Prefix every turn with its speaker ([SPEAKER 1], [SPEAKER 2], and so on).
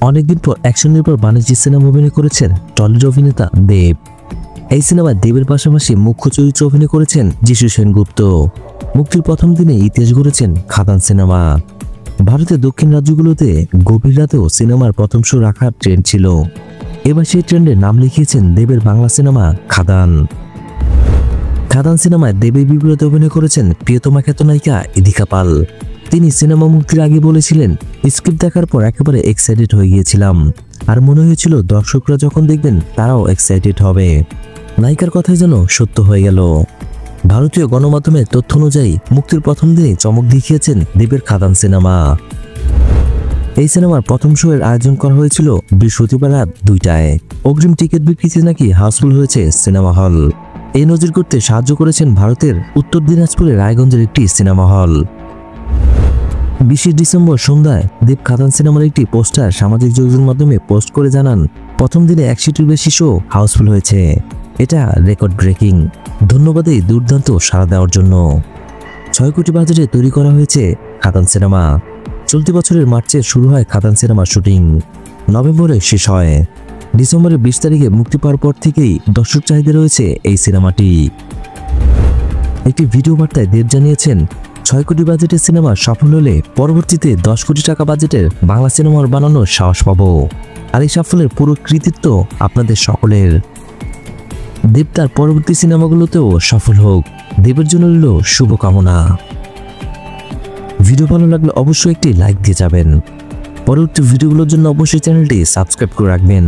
[SPEAKER 1] অনেকদিন পর অ্যাকশন নির্ভর বাণিজ্যিক সিনেমা অভিনয় করেছেন টলিউড অভিনেতা দেব। এই সিনেমায় দেবের পাশাপাশি মুখ্য চরিত্রে অভিনয় করেছেন যিশু সেনগুপ্ত। মুক্তির প্রথম দিনে ইতিহাস গড়েছেন খাদান সিনেমা। ভারতের দক্ষিণ রাজ্যগুলোতে গভীর রাতেও সিনেমার প্রথম শো রাখার ট্রেন্ড ছিল। এবার সেই ট্রেন্ডে নাম লিখিয়েছেন দেবের বাংলা সিনেমা খাদান। খাদান সিনেমায় দেবের বিপরীতে অভিনয় করেছেন প্রিয়তমা খ্যাত নায়িকা ইদিকা পাল। তিনি সিনেমা মুক্তির আগে বলেছিলেন, স্ক্রিপ্ট দেখার পর একেবারে এক্সাইটেড হয়ে গিয়েছিলাম, আর মনে হয়েছিল দর্শকরা যখন দেখবেন তারাও এক্সাইটেড হবে। নায়িকার কথাই যেন সত্য হয়ে গেল। ভারতীয় গণমাধ্যমের তথ্য অনুযায়ী মুক্তির প্রথম দিনে চমক দেখিয়েছেন দেবের খাদান সিনেমা। এই সিনেমার প্রথম শো এর আয়োজন করা হয়েছিল বৃহস্পতিবার রাত 2টায়। অগ্রিম টিকিট বিক্রিতে নাকি হাউসফুল হয়েছে সিনেমা হল। এই নজির করতে সাহায্য করেছেন ভারতের উত্তর দিনাজপুরের রায়গঞ্জের একটি সিনেমা হল। 20 ডিসেম্বর সন্ধ্যায় দেব খাদান সিনেমার একটি পোস্টার সামাজিক যোগাযোগ মাধ্যমে পোস্ট করে জানান, প্রথম দিনে 100টির বেশি শো হাউসফুল হয়েছে। এটা রেকর্ড ব্রেকিং। ধন্যবাদ এই দুর্দান্ত সাড়া দেওয়ার জন্য। 6 কোটি বাজেটে তৈরি করা হয়েছে খাদান সিনেমা। চলতি বছরের মার্চে শুরু হয় খাদান সিনেমার শুটিং, নভেম্বরে শেষ হয়। ডিসেম্বরের 20 তারিখে মুক্তি পাওয়ার পর থেকেই দর্শক চাহিদা রয়েছে এই সিনেমাটি। একটি ভিডিও বার্তায় দেব জানিয়েছেন, 6 কোটি বাজেটের সিনেমা সফল হলে পরবর্তীতে 10 কোটি টাকা বাজেটের বাংলা সিনেমার বানানোর সাহস পাবো, আর এই সাফল্যের পুরো কৃতিত্ব আপনাদের সকলের। দেব তার পরবর্তী সিনেমাগুলোতেও সফল হোক, দেবের জন্য রইল শুভকামনা। ভিডিও ভালো লাগলে অবশ্যই একটি লাইক দিয়ে যাবেন। পরবর্তী ভিডিওগুলোর জন্য অবশ্যই চ্যানেলটি সাবস্ক্রাইব করে রাখবেন।